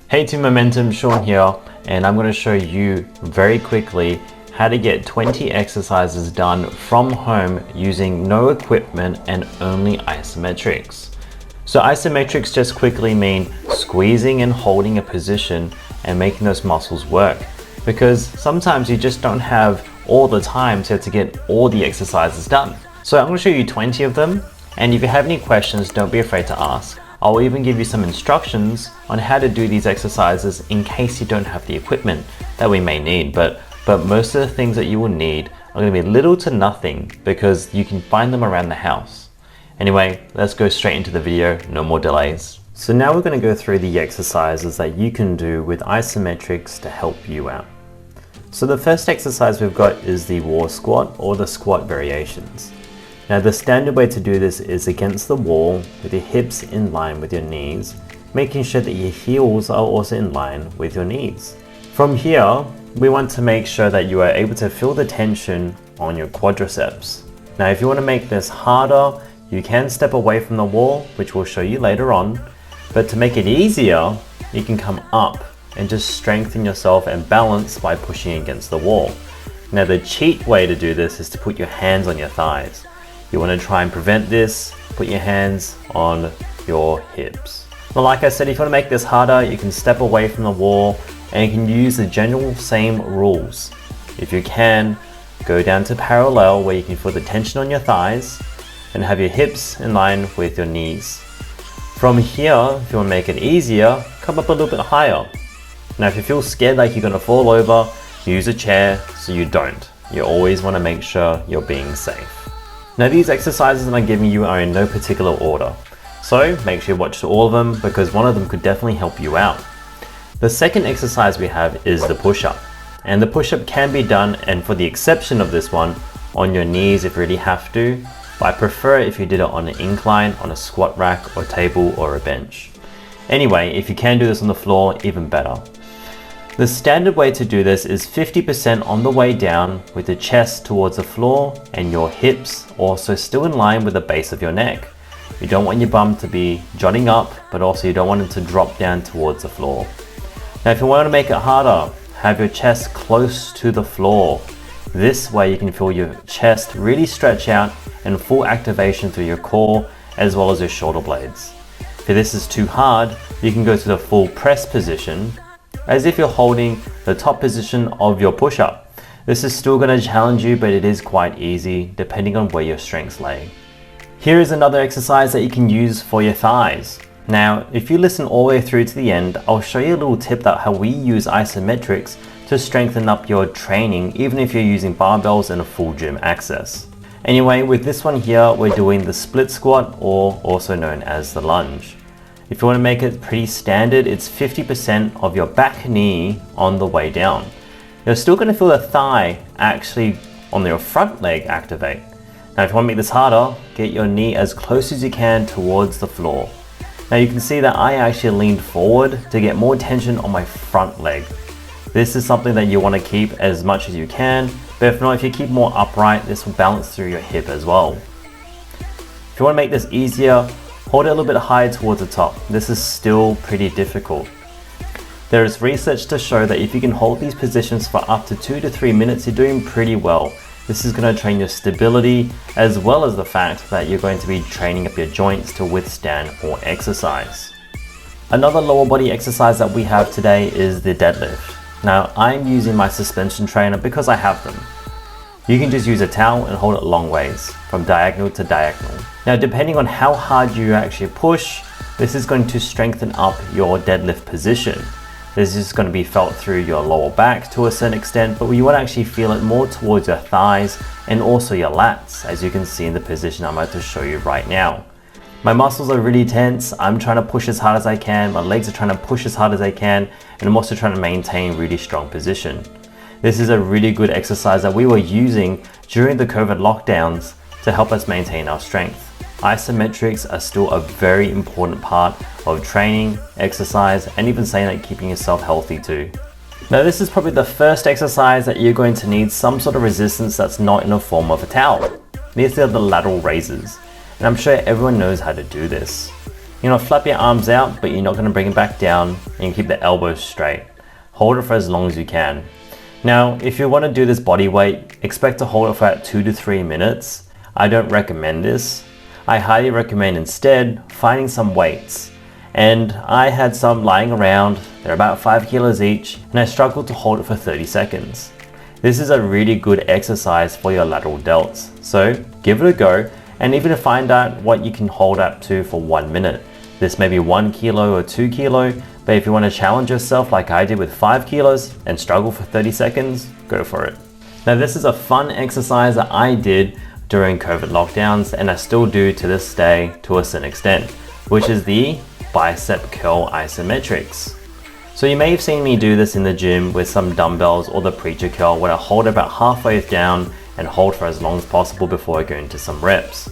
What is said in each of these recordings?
Hey Team Momentum, Sean here, and I'm going to show you very quickly how to get 20 exercises done from home using no equipment and only isometrics. So isometrics just quickly mean squeezing and holding a position and making those muscles work, because sometimes you just don't have all the time to get all the exercises done. So I'm going to show you 20 of them, and if you have any questions, don't be afraid to ask. I'll even give you some instructions on how to do these exercises in case you don't have the equipment that we may need. But most of the things that you will need are going to be little to nothing because you can find them around the house. Anyway, let's go straight into the video, no more delays. So now we're going to go through the exercises that you can do with isometrics to help you out. So the first exercise we've got is the wall squat or the squat variations. Now the standard way to do this is against the wall with your hips in line with your knees, making sure that your heels are also in line with your knees. From here, we want to make sure that you are able to feel the tension on your quadriceps. Now if you want to make this harder, you can step away from the wall, which we'll show you later on, but to make it easier, you can come up and just strengthen yourself and balance by pushing against the wall. Now the cheat way to do this is to put your hands on your thighs. You want to try and prevent this, put your hands on your hips. But like I said, if you want to make this harder, you can step away from the wall and you can use the general same rules. If you can, go down to parallel where you can feel the tension on your thighs and have your hips in line with your knees. From here, if you want to make it easier, come up a little bit higher. Now if you feel scared like you're going to fall over, use a chair so you don't. You always want to make sure you're being safe. Now these exercises that I'm giving you are in no particular order, so make sure you watch all of them because one of them could definitely help you out. The second exercise we have is the push-up, and the push-up can be done, and for the exception of this one, on your knees if you really have to, but I prefer if you did it on an incline, on a squat rack or table or a bench. Anyway, if you can do this on the floor, even better. The standard way to do this is 50% on the way down with the chest towards the floor and your hips also still in line with the base of your neck. You don't want your bum to be jutting up, but also you don't want it to drop down towards the floor. Now if you want to make it harder, have your chest close to the floor. This way you can feel your chest really stretch out and full activation through your core as well as your shoulder blades. If this is too hard, you can go to the full press position, as if you're holding the top position of your push-up. This is still going to challenge you, but it is quite easy depending on where your strengths lay. Here is another exercise that you can use for your thighs. Now, if you listen all the way through to the end, I'll show you a little tip about how we use isometrics to strengthen up your training, even if you're using barbells and a full gym access. Anyway, with this one here, we're doing the split squat, or also known as the lunge. If you want to make it pretty standard, it's 50% of your back knee on the way down. You're still going to feel the thigh actually on your front leg activate. Now if you want to make this harder, get your knee as close as you can towards the floor. Now you can see that I actually leaned forward to get more tension on my front leg. This is something that you want to keep as much as you can, but if not, if you keep more upright, this will balance through your hip as well. If you want to make this easier, hold it a little bit higher towards the top. This is still pretty difficult. There is research to show that if you can hold these positions for up to 2 to 3 minutes, you're doing pretty well. This is going to train your stability as well as the fact that you're going to be training up your joints to withstand more exercise. Another lower body exercise that we have today is the deadlift. Now I'm using my suspension trainer because I have them. You can just use a towel and hold it long ways, from diagonal to diagonal. Now depending on how hard you actually push, this is going to strengthen up your deadlift position. This is going to be felt through your lower back to a certain extent, but you want to actually feel it more towards your thighs and also your lats, as you can see in the position I'm about to show you right now. My muscles are really tense, I'm trying to push as hard as I can, my legs are trying to push as hard as I can, and I'm also trying to maintain really strong position. This is a really good exercise that we were using during the COVID lockdowns to help us maintain our strength. Isometrics are still a very important part of training, exercise, and even saying that keeping yourself healthy too. Now this is probably the first exercise that you're going to need some sort of resistance that's not in the form of a towel. These are the lateral raises, and I'm sure everyone knows how to do this. You know, flap your arms out, but you're not gonna bring it back down, and you keep the elbows straight. Hold it for as long as you can. Now, if you wanna do this body weight, expect to hold it for about 2 to 3 minutes. I don't recommend this. I highly recommend instead finding some weights. And I had some lying around, they're about 5 kilos each, and I struggled to hold it for 30 seconds. This is a really good exercise for your lateral delts. So give it a go, and even to find out what you can hold up to for 1 minute. This may be 1 kilo or 2 kilo, but if you want to challenge yourself like I did with 5 kilos and struggle for 30 seconds, go for it. Now this is a fun exercise that I did during COVID lockdowns, and I still do to this day to a certain extent, which is the bicep curl isometrics. So you may have seen me do this in the gym with some dumbbells or the preacher curl, where I hold about halfway down and hold for as long as possible before I go into some reps.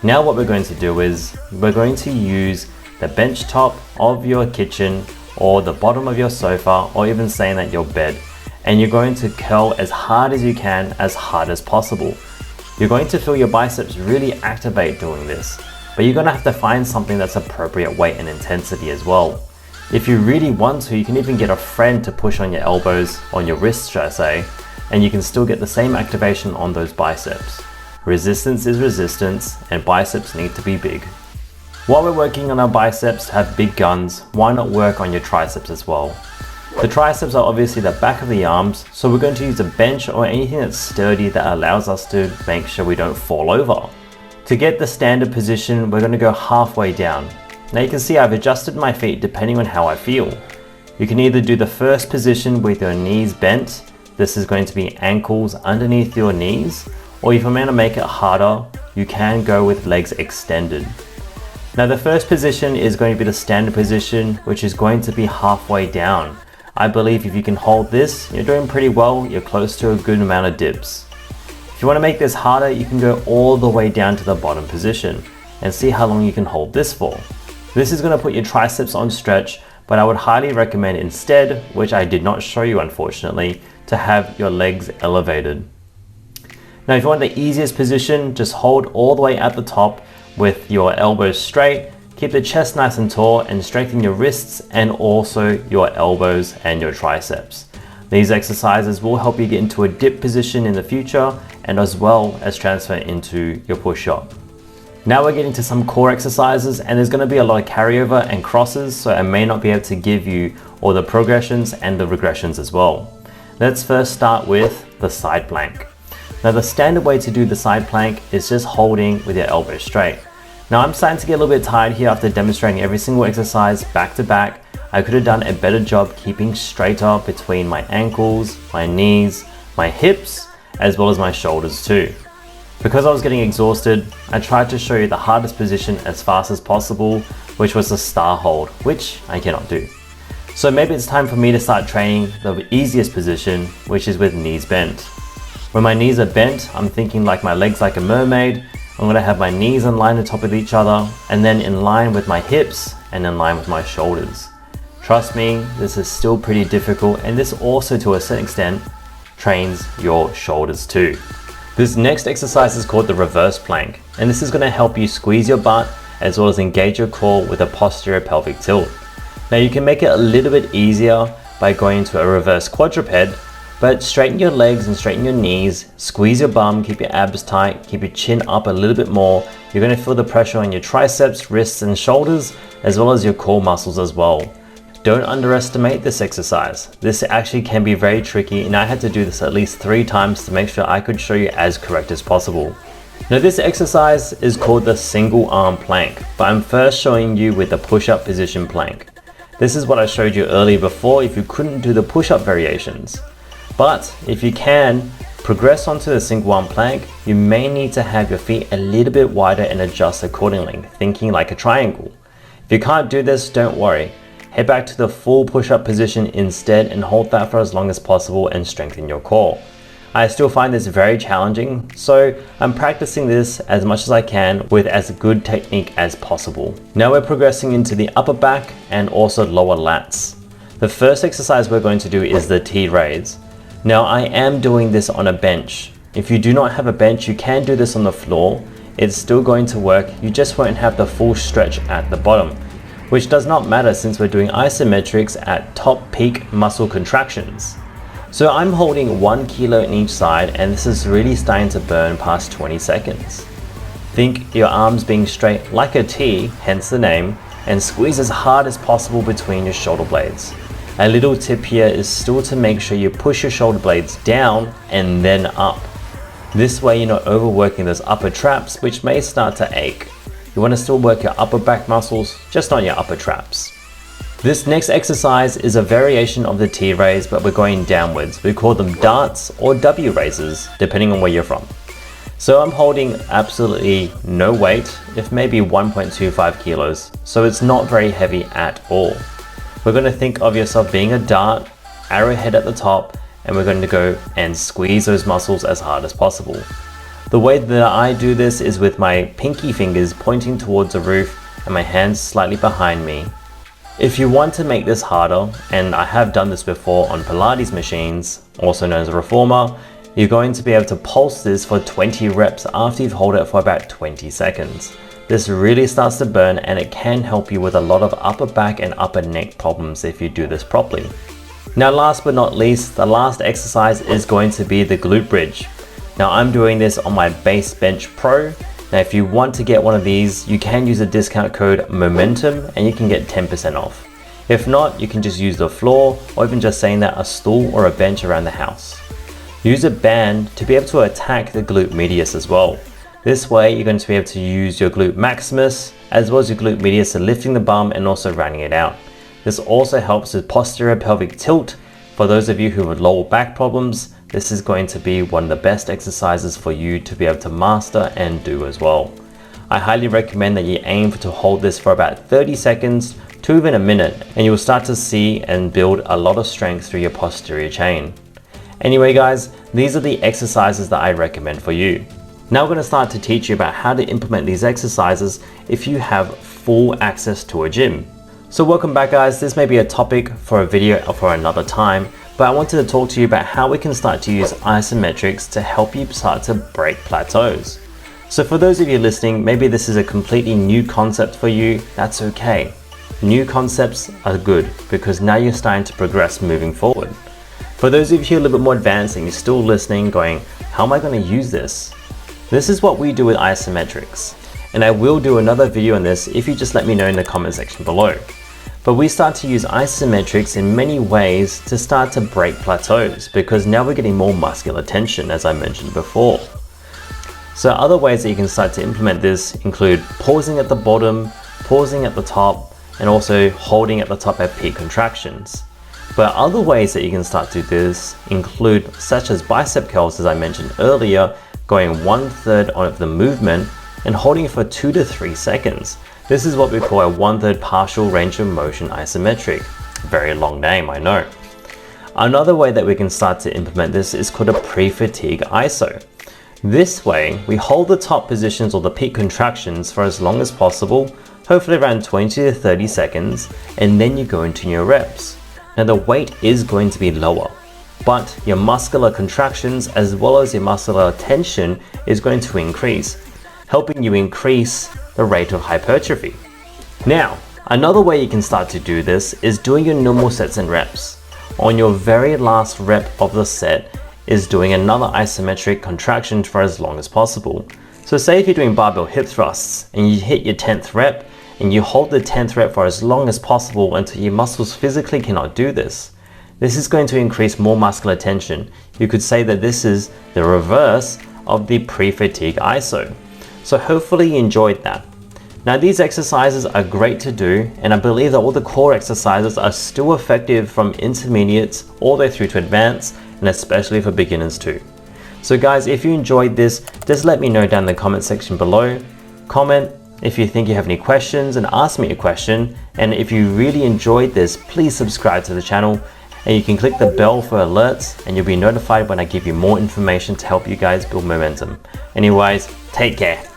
Now what we're going to do is we're going to use the bench top of your kitchen or the bottom of your sofa, or even saying that your bed, and you're going to curl as hard as you can, as hard as possible. You're going to feel your biceps really activate doing this, but you're gonna have to find something that's appropriate weight and intensity as well. If you really want to, you can even get a friend to push on your elbows, on your wrists should I say, and you can still get the same activation on those biceps. Resistance is resistance, and biceps need to be big. While we're working on our biceps to have big guns, why not work on your triceps as well? The triceps are obviously the back of the arms, so we're going to use a bench or anything that's sturdy that allows us to make sure we don't fall over. To get the standard position, we're going to go halfway down. Now you can see I've adjusted my feet depending on how I feel. You can either do the first position with your knees bent. This is going to be ankles underneath your knees, or if you want to make it harder, you can go with legs extended. Now the first position is going to be the standard position, which is going to be halfway down. I believe if you can hold this, you're doing pretty well, you're close to a good amount of dips. If you want to make this harder, you can go all the way down to the bottom position and see how long you can hold this for. This is going to put your triceps on stretch, but I would highly recommend instead, which I did not show you unfortunately, to have your legs elevated. Now if you want the easiest position, just hold all the way at the top with your elbows straight, keep the chest nice and tall, and strengthen your wrists and also your elbows and your triceps. These exercises will help you get into a dip position in the future, and as well as transfer into your push-up. Now we're getting to some core exercises, and there's going to be a lot of carryover and crosses, so I may not be able to give you all the progressions and the regressions as well. Let's first start with the side plank. Now the standard way to do the side plank is just holding with your elbows straight. Now I'm starting to get a little bit tired here after demonstrating every single exercise back to back. I could have done a better job keeping straighter between my ankles, my knees, my hips, as well as my shoulders too. Because I was getting exhausted, I tried to show you the hardest position as fast as possible, which was the star hold, which I cannot do. So maybe it's time for me to start training the easiest position, which is with knees bent. When my knees are bent, I'm thinking like my legs like a mermaid. I'm gonna have my knees in line on top of each other, and then in line with my hips and in line with my shoulders. Trust me, this is still pretty difficult, and this also to a certain extent trains your shoulders too. This next exercise is called the reverse plank, and this is going to help you squeeze your butt as well as engage your core with a posterior pelvic tilt. Now you can make it a little bit easier by going into a reverse quadruped, but straighten your legs and straighten your knees, squeeze your bum, keep your abs tight, keep your chin up a little bit more. You're going to feel the pressure on your triceps, wrists and shoulders, as well as your core muscles as well. Don't underestimate this exercise. This actually can be very tricky, and I had to do this at least 3 times to make sure I could show you as correct as possible. Now this exercise is called the single arm plank, but I'm first showing you with the push-up position plank. This is what I showed you earlier before if you couldn't do the push-up variations. But if you can progress onto the single arm plank, you may need to have your feet a little bit wider and adjust accordingly, thinking like a triangle. If you can't do this, don't worry. Head back to the full push-up position instead and hold that for as long as possible and strengthen your core. I still find this very challenging, so I'm practicing this as much as I can with as good technique as possible. Now we're progressing into the upper back and also lower lats. The first exercise we're going to do is the T-raise. Now I am doing this on a bench. If you do not have a bench, you can do this on the floor. It's still going to work, you just won't have the full stretch at the bottom. which does not matter since we're doing isometrics at top peak muscle contractions. So I'm holding 1 kilo in each side, and this is really starting to burn past 20 seconds. Think your arms being straight like a T, hence the name, and squeeze as hard as possible between your shoulder blades. A little tip here is still to make sure you push your shoulder blades down and then up. This way you're not overworking those upper traps, which may start to ache. You want to still work your upper back muscles, just not your upper traps. This next exercise is a variation of the T raise, but we're going downwards. We call them darts or W raises, depending on where you're from. So I'm holding absolutely no weight, if maybe 1.25 kilos, so it's not very heavy at all. We're going to think of yourself being a dart, arrowhead at the top, and we're going to go and squeeze those muscles as hard as possible. The way that I do this is with my pinky fingers pointing towards the roof and my hands slightly behind me. If you want to make this harder, and I have done this before on Pilates machines, also known as a reformer, you're going to be able to pulse this for 20 reps after you've held it for about 20 seconds. This really starts to burn, and it can help you with a lot of upper back and upper neck problems if you do this properly. Now last but not least, the last exercise is going to be the glute bridge. Now I'm doing this on my Base Bench Pro. Now if you want to get one of these, you can use the discount code MOMENTUM and you can get 10% off. If not, you can just use the floor, or even just saying that a stool or a bench around the house. Use a band to be able to attack the glute medius as well. This way you're going to be able to use your glute maximus as well as your glute medius to lifting the bum and also rounding it out. This also helps with posterior pelvic tilt. For those of you who have lower back problems, this is going to be one of the best exercises for you to be able to master and do as well. I highly recommend that you aim to hold this for about 30 seconds to even a minute, and you will start to see and build a lot of strength through your posterior chain. Anyway guys, these are the exercises that I recommend for you. Now we're going to start to teach you about how to implement these exercises if you have full access to a gym. So welcome back guys, this may be a topic for a video or for another time, but I wanted to talk to you about how we can start to use isometrics to help you start to break plateaus. So for those of you listening, maybe this is a completely new concept for you, that's okay. New concepts are good because now you're starting to progress moving forward. For those of you who are a little bit more advanced and you're still listening going, how am I going to use this? This is what we do with isometrics. And I will do another video on this if you just let me know in the comment section below. But we start to use isometrics in many ways to start to break plateaus because now we're getting more muscular tension, as I mentioned before. So other ways that you can start to implement this include pausing at the bottom, pausing at the top, and also holding at the top at peak contractions. But other ways that you can start to do this include such as bicep curls, as I mentioned earlier, going 1/3 of the movement and holding it for 2 to 3 seconds. This is what we call a 1/3 partial range of motion isometric. Very long name, I know. Another way that we can start to implement this is called a pre-fatigue iso. This way, we hold the top positions or the peak contractions for as long as possible, hopefully around 20 to 30 seconds, and then you go into your reps. Now the weight is going to be lower, but your muscular contractions as well as your muscular tension is going to increase, helping you increase the rate of hypertrophy. Now, another way you can start to do this is doing your normal sets and reps. On your very last rep of the set is doing another isometric contraction for as long as possible. So say if you're doing barbell hip thrusts and you hit your 10th rep, and you hold the 10th rep for as long as possible until your muscles physically cannot do this. This is going to increase more muscular tension. You could say that this is the reverse of the pre-fatigue iso. So hopefully you enjoyed that. Now these exercises are great to do, and I believe that all the core exercises are still effective from intermediates all the way through to advanced, and especially for beginners too. So guys, if you enjoyed this, just let me know down in the comment section below. Comment if you think you have any questions and ask me a question. And if you really enjoyed this, please subscribe to the channel, and you can click the bell for alerts and you'll be notified when I give you more information to help you guys build momentum. Anyways, take care.